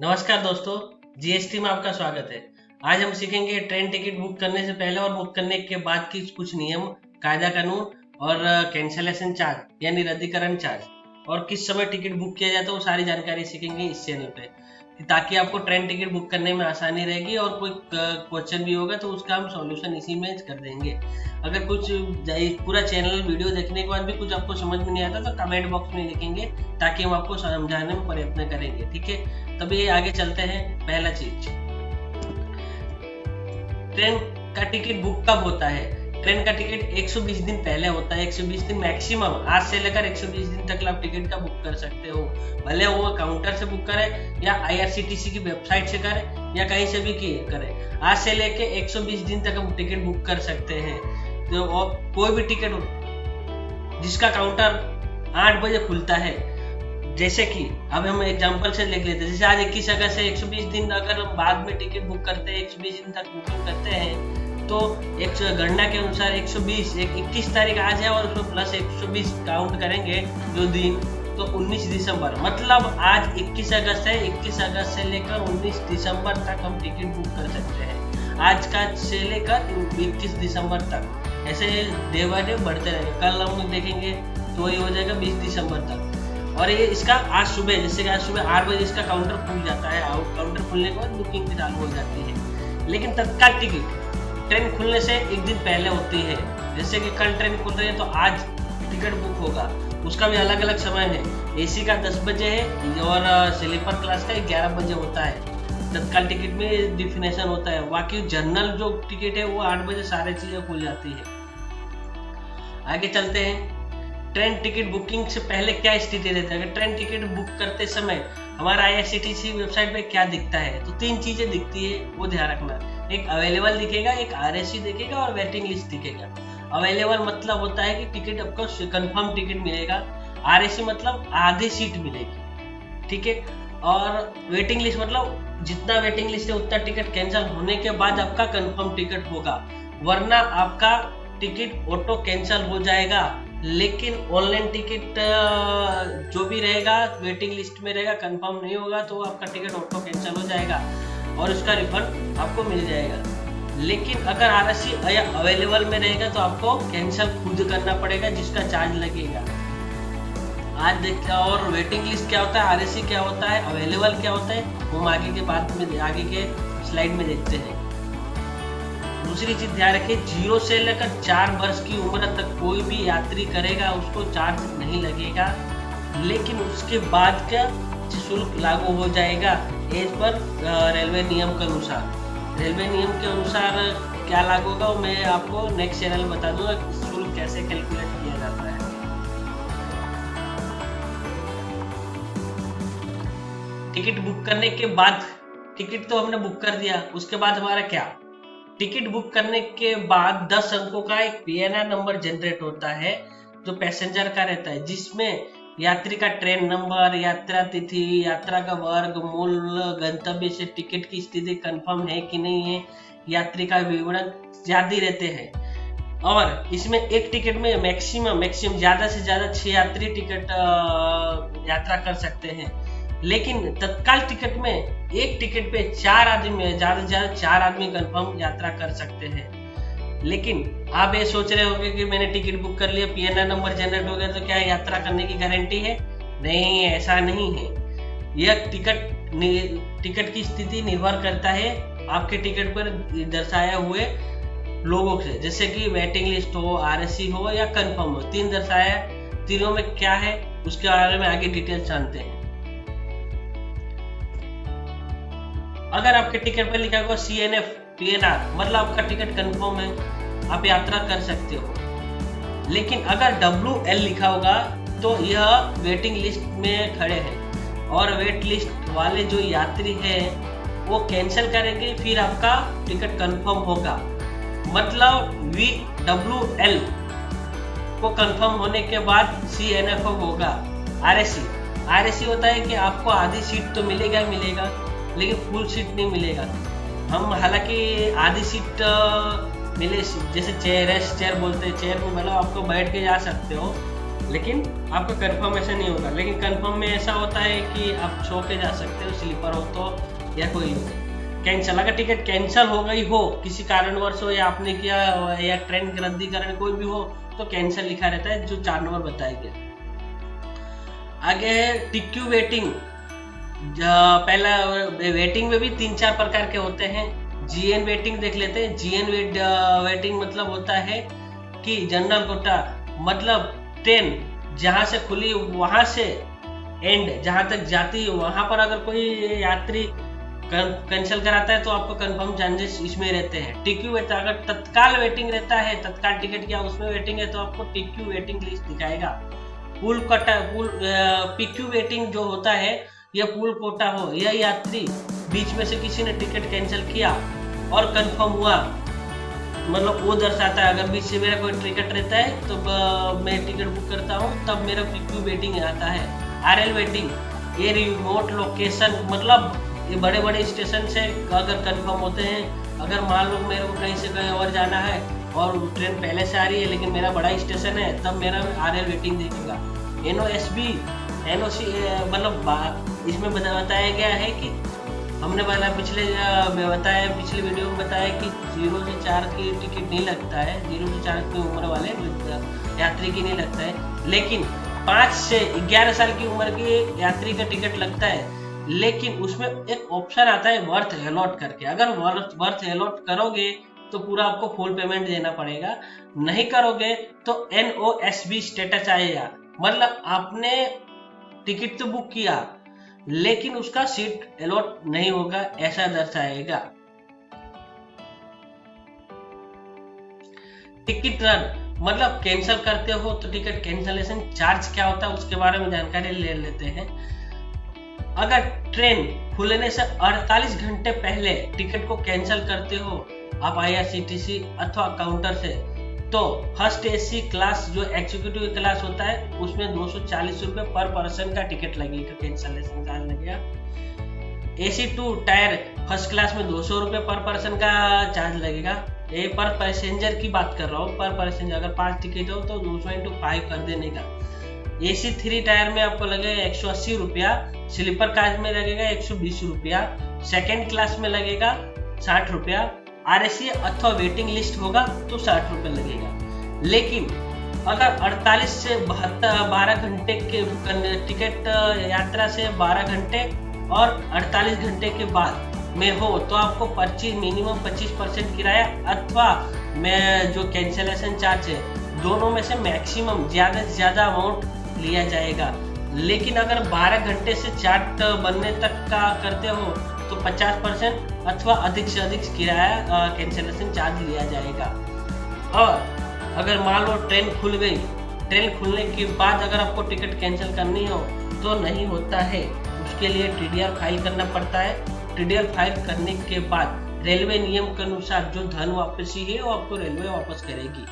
नमस्कार दोस्तों, जीएसटी में आपका स्वागत है। आज हम सीखेंगे ट्रेन टिकट बुक करने से पहले और बुक करने के बाद की कुछ नियम, कायदा कानून और कैंसलेशन चार्ज यानी रद्दीकरण चार्ज और किस समय टिकट बुक किया जाता है, वो सारी जानकारी सीखेंगे इस चैनल पे, ताकि आपको ट्रेन टिकट बुक करने में आसानी रहेगी और कोई क्वेश्चन भी होगा तो उसका हम सॉल्यूशन इसी में कर देंगे। अगर कुछ पूरा चैनल वीडियो देखने के बाद भी कुछ आपको समझ में नहीं आता तो कमेंट बॉक्स में लिखेंगे ताकि हम आपको समझाने में प्रयत्न करेंगे, ठीक है। तभी आगे चलते हैं। पहला चीज, ट्रेन का टिकट बुक कब होता है? ट्रेन का टिकट 120 दिन पहले होता है। 120 दिन मैक्सिमम, आज से लेकर 120 दिन तक आप टिकट का बुक कर सकते हो। भले वो काउंटर से बुक करें या IRCTC की वेबसाइट से करें या कहीं से भी करें, आज से लेके 120 दिन तक हम टिकट बुक कर सकते हैं। तो कोई भी टिकट जिसका काउंटर 8 बजे खुलता है, जैसे कि अब हम एग्जांपल से लिख लेते हैं, जैसे आज 21 अगस्त से 120 दिन अगर हम बाद में टिकट बुक करते हैं, 120 दिन तक बुकिंग करते हैं, तो एक गणना के अनुसार 21 तारीख आज है और उसमें प्लस 120 काउंट करेंगे जो दिन, तो 19 दिसंबर, मतलब आज 21 अगस्त है, 21 अगस्त से लेकर 19 दिसंबर तक हम टिकट बुक कर सकते हैं। आज का से लेकर 21 दिसंबर तक ऐसे डे बाय डे बढ़ते रहेंगे। कल हम देखेंगे तो ये हो जाएगा 20 दिसंबर तक। और ये इसका आज सुबह, जैसे कि आज सुबह 8 बजे इसका काउंटर खुल जाता है, काउंटर खुलने के बाद बुकिंग भी चालू हो जाती है। लेकिन तत्काल टिकट ट्रेन खुलने से एक दिन पहले होती है। जैसे कि कल ट्रेन खुल रही है तो आज टिकट बुक होगा, उसका भी अलग अलग समय है। AC का 10 बजे है और स्लीपर क्लास का 11 बजे होता है। तत्काल टिकट में डिफिनेशन होता है। बाकी जनरल जो टिकट है वो 8 बजे सारी चीजें खुल जाती है। आगे चलते हैं। ट्रेन टिकट बुकिंग से पहले क्या स्थिति रहती है? अगर ट्रेन टिकट बुक करते समय हमारा IRCTC वेबसाइट पे क्या दिखता है, तो 3 चीजें दिखती है, वो ध्यान रखना। एक अवेलेबल दिखेगा, एक RSC दिखेगा और वेटिंग लिस्ट दिखेगा। अवेलेबल मतलब होता है कि टिकट आपको कंफर्म टिकट मिलेगा। RSC मतलब आधी सीट मिलेगी, ठीक है। और वेटिंग लिस्ट मतलब जितना वेटिंग लिस्ट है उतना टिकट कैंसिल होने के बाद आपका कंफर्म टिकट होगा, वरना आपका टिकट ऑटो कैंसिल हो जाएगा। लेकिन ऑनलाइन टिकट जो भी रहेगा वेटिंग लिस्ट में रहेगा, कंफर्म नहीं होगा तो आपका टिकट ऑटो कैंसिल हो जाएगा और उसका रिफंड आपको मिल जाएगा। लेकिन अगर RSC या अवेलेबल में रहेगा तो आपको कैंसिल खुद करना पड़ेगा, जिसका चार्ज लगेगा। आज देखते हैं। और वेटिंग लिस्ट क्या होता है, RSC क्या होता है, अवेलेबल क्या होता है, हम आगे के बाद में आगे के स्लाइड में देखते हैं। दूसरी चीज ध्यान रखिए, 0 से लेकर 4 वर्ष की उम्र तक कोई भी यात्री करेगा उसको चार्ज नहीं लगेगा। लेकिन उसके बाद का शुल्क लागू हो जाएगा एज पर रेलवे नियम के अनुसार। रेलवे नियम के अनुसार क्या लागू होगा मैं आपको नेक्स्ट चैनल में बता दूंगा, शुल्क कैसे कैलकुलेट किया जाता है। टिकट बुक करने के बाद, टिकट तो हमने बुक कर दिया, उसके बाद हमारा क्या, टिकट बुक करने के बाद 10 अंकों का एक PNR नंबर जनरेट होता है जो पैसेंजर का रहता है, जिसमें यात्री का ट्रेन नंबर, यात्रा तिथि, यात्रा का वर्ग, मूल गंतव्य से टिकट की स्थिति कंफर्म है कि नहीं है, यात्री का विवरण आदि रहते हैं। और इसमें एक टिकट में मैक्सिमम ज्यादा से ज्यादा 6 यात्री टिकट यात्रा कर सकते हैं। लेकिन तत्काल टिकट में एक टिकट पे 4 आदमी, ज्यादा से ज्यादा 4 आदमी कंफर्म यात्रा कर सकते हैं। लेकिन आप ये सोच रहे होंगे कि मैंने टिकट बुक कर लिया, PNR नंबर जनरेट हो गया तो क्या यात्रा करने की गारंटी है? नहीं, ऐसा नहीं है। यह टिकट की स्थिति निर्भर करता है आपके टिकट पर दर्शाए हुए लोगों से, जैसे कि वेटिंग लिस्ट हो, RSC हो या कंफर्म हो। 3 दर्शाया, तीनों में क्या है उसके बारे में आगे डिटेल जानते हैं। अगर आपके टिकट पर लिखा हुआ CNF PNR मतलब आपका टिकट कंफर्म है, आप यात्रा कर सकते हो। लेकिन अगर WL लिखा होगा तो यह वेटिंग लिस्ट में खड़े हैं और वेट लिस्ट वाले जो यात्री हैं वो कैंसिल करेंगे, फिर आपका टिकट कंफर्म होगा। मतलब WL को कंफर्म होने के बाद CNF होगा। RSC होता है कि आपको आधी सीट तो मिलेगा लेकिन फुल सीट नहीं मिलेगा। हम हालांकि आधी सीट मिले, जैसे चेयर बोलते हैं, चेयर में मतलब आपको बैठ के जा सकते हो, लेकिन आपका कंफर्म ऐसा नहीं होगा। लेकिन कंफर्म में ऐसा होता है कि आप सो के जा सकते हो, स्लीपर हो तो या कोई हो। कैंसिल, अगर टिकट कैंसिल हो गई हो किसी कारणवश हो, या आपने किया या ट्रेन रद्दीकरण कोई भी हो, तो कैंसिल लिखा रहता है, जो 4 नंबर बताया गया। आगे है टिक्यू वेटिंग। पहला वेटिंग में भी 3-4 प्रकार के होते हैं। जीएन वेटिंग देख लेते हैं। जीएन वेटिंग मतलब होता है कि जनरल कोटा, मतलब ट्रेन जहां से खुली वहां से एंड जहां तक जाती है, वहां पर अगर कोई यात्री कैंसिल कराता है तो आपको कंफर्म चांसेस इसमें रहते हैं। टिक्यू वेटिंग, अगर तत्काल वेटिंग रहता है, तत्काल टिकट क्या उसमें वेटिंग है, तो आपको टिक्यू वेटिंग लिस्ट दिखाएगा। पूल पीक्यू वेटिंग जो होता है, यह पूल कोटा हो, यह यात्री बीच में से किसी ने टिकट कैंसिल किया और कंफर्म हुआ, मतलब वो दर्शाता है। अगर बीच से मेरा कोई टिकट रहता है तो मैं टिकट बुक करता हूँ, तब मेरा पीक्यू वेटिंग आता है। आरएल वेटिंग, ये रिमोट लोकेशन, मतलब ये बड़े बड़े स्टेशन से अगर कंफर्म होते हैं, अगर मान लो मेरे को कहीं से कहीं और जाना है और ट्रेन पहले से आ रही है लेकिन मेरा बड़ा स्टेशन है, तब मेरा आरएल वेटिंग देखेगा। एनओएसबी, एनओसी, मतलब इसमें बताया गया है कि हमने पिछले वीडियो में बताया कि 0 से 4 की टिकट नहीं लगता है, 0 से 4 की उम्र वाले यात्री की नहीं लगता है, लेकिन 5 से 11 साल की उम्र के यात्री का टिकट लगता है। लेकिन उसमें एक ऑप्शन आता है वर्थ अलॉट करके। अगर वर्थ अलॉट करोगे तो पूरा आपको फुल पेमेंट देना पड़ेगा, नहीं करोगे तो एनओएसबी स्टेटस आएगा, मतलब आपने टिकट तो बुक किया लेकिन उसका सीट अलॉट नहीं होगा, ऐसा दर्शाएगा। टिकट रन, मतलब कैंसिल करते हो तो टिकट कैंसिलेशन चार्ज क्या होता है उसके बारे में जानकारी ले लेते हैं। अगर ट्रेन खुलने से 48 घंटे पहले टिकट को कैंसिल करते हो आप आईआरसीटीसी अथवा काउंटर से, तो फर्स्ट एसी क्लास जो एग्जीक्यूटिव क्लास होता है उसमें 240 रुपए पर पर्सन का टिकट लगेगा, कैंसिलेशन चार्ज लगेगा। एसी 2 टायर फर्स्ट क्लास में 200 रुपए पर पर्सन का चार्ज लगेगा। ये पर पैसेंजर की बात कर रहा हूँ, पर पैसेंजर अगर 5 टिकट हो तो 200 × 5 कर देने का। एसी 3 टायर में आपको लगेगा 180 रुपया, स्लीपर क्लास में लगेगा 120 रुपया, सेकेंड क्लास में लगेगा 60 रुपया, आरएसी अथवा वेटिंग लिस्ट होगा तो 60 रुपये लगेगा। लेकिन अगर 48 से 12 घंटे के टिकट यात्रा से 12 घंटे और 48 घंटे के बाद में हो तो आपको मिनिमम 25% किराया अथवा में जो कैंसिलेशन चार्ज है, दोनों में से मैक्सिमम ज्यादा से ज्यादा अमाउंट लिया जाएगा। लेकिन अगर 12 घंटे से चार्ट बनने तक का करते हो तो 50% अथवा अधिक से अधिक किराया कैंसिलेशन चार्ज लिया जाएगा। और अगर मान लो ट्रेन खुल गई, ट्रेन खुलने के बाद अगर आपको टिकट कैंसिल करनी हो तो नहीं होता है, उसके लिए टीडीआर फाइल करना पड़ता है। टीडीआर फाइल करने के बाद रेलवे नियम के अनुसार जो धन वापसी है वो आपको रेलवे वापस करेगी।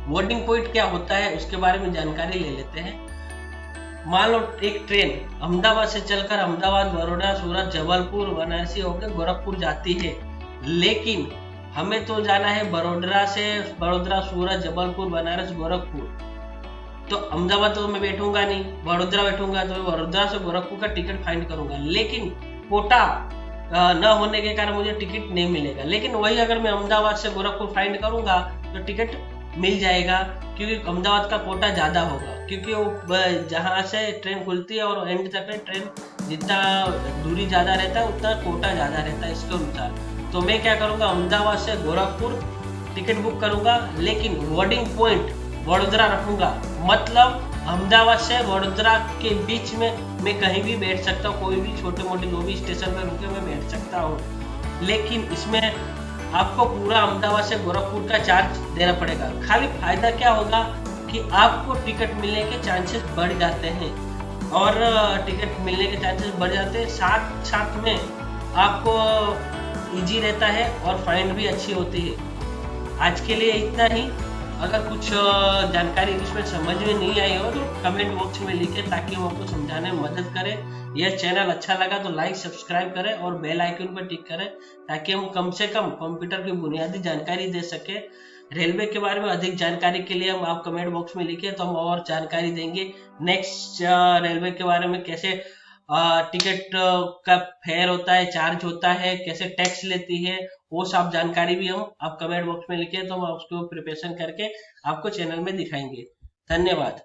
बोर्डिंग पॉइंट क्या होता है उसके बारे में जानकारी ले लेते हैं। मान लो एक ट्रेन अहमदाबाद से चलकर अहमदाबाद, बड़ौदा, सूरत, जबलपुर, बनारसी होकर गोरखपुर जाती है, लेकिन हमें तो जाना है बड़ौदा, सूरत, जबलपुर, बनारस, गोरखपुर। तो अहमदाबाद तो मैं बैठूंगा नहीं, बड़ौदा बैठूंगा तो बड़ौदा से गोरखपुर का टिकट फाइंड करूंगा, लेकिन कोटा न होने के कारण मुझे टिकट नहीं मिलेगा। लेकिन वही अगर मैं अहमदाबाद से गोरखपुर फाइंड करूंगा तो टिकट मिल जाएगा, क्योंकि अहमदाबाद का कोटा ज्यादा होगा, क्योंकि वो जहां से ट्रेन खुलती है और एंड तक ट्रेन जितना दूरी ज्यादा रहता है उतना कोटा ज्यादा रहता है इसके अनुसार। तो मैं क्या करूंगा, अहमदाबाद से गोरखपुर टिकट बुक करूंगा, लेकिन बोर्डिंग पॉइंट वडोदरा रखूंगा, मतलब अहमदाबाद से वडोदरा के बीच में मैं कहीं भी बैठ सकता हूँ, कोई भी छोटे मोटे जो भी स्टेशन पर रुके मैं बैठ सकता हूँ। लेकिन इसमें आपको पूरा अहमदाबाद से गोरखपुर का चार्ज देना पड़ेगा। खाली फायदा क्या होगा कि आपको टिकट मिलने के चांसेस बढ़ जाते हैं, और टिकट मिलने के चांसेस बढ़ जाते हैं, साथ साथ में आपको इजी रहता है और फाइंड भी अच्छी होती है। आज के लिए इतना ही। अगर कुछ जानकारी इसमें समझ में नहीं आई हो तो कमेंट बॉक्स में लिखें, ताकि हम आपको समझाने में मदद करें। यह चैनल अच्छा लगा तो लाइक सब्सक्राइब करें और बेल आइकन पर टिक करें, ताकि हम कम से कम कंप्यूटर की बुनियादी जानकारी दे सके। रेलवे के बारे में अधिक जानकारी के लिए हम आप कमेंट बॉक्स में लिखे तो हम और जानकारी देंगे। नेक्स्ट रेलवे के बारे में कैसे टिकट का फेयर होता है, चार्ज होता है, कैसे टैक्स लेती है, वो सब जानकारी भी हम आप कमेंट बॉक्स में लिखे तो हम उसको प्रिपरेशन करके आपको चैनल में दिखाएंगे। धन्यवाद।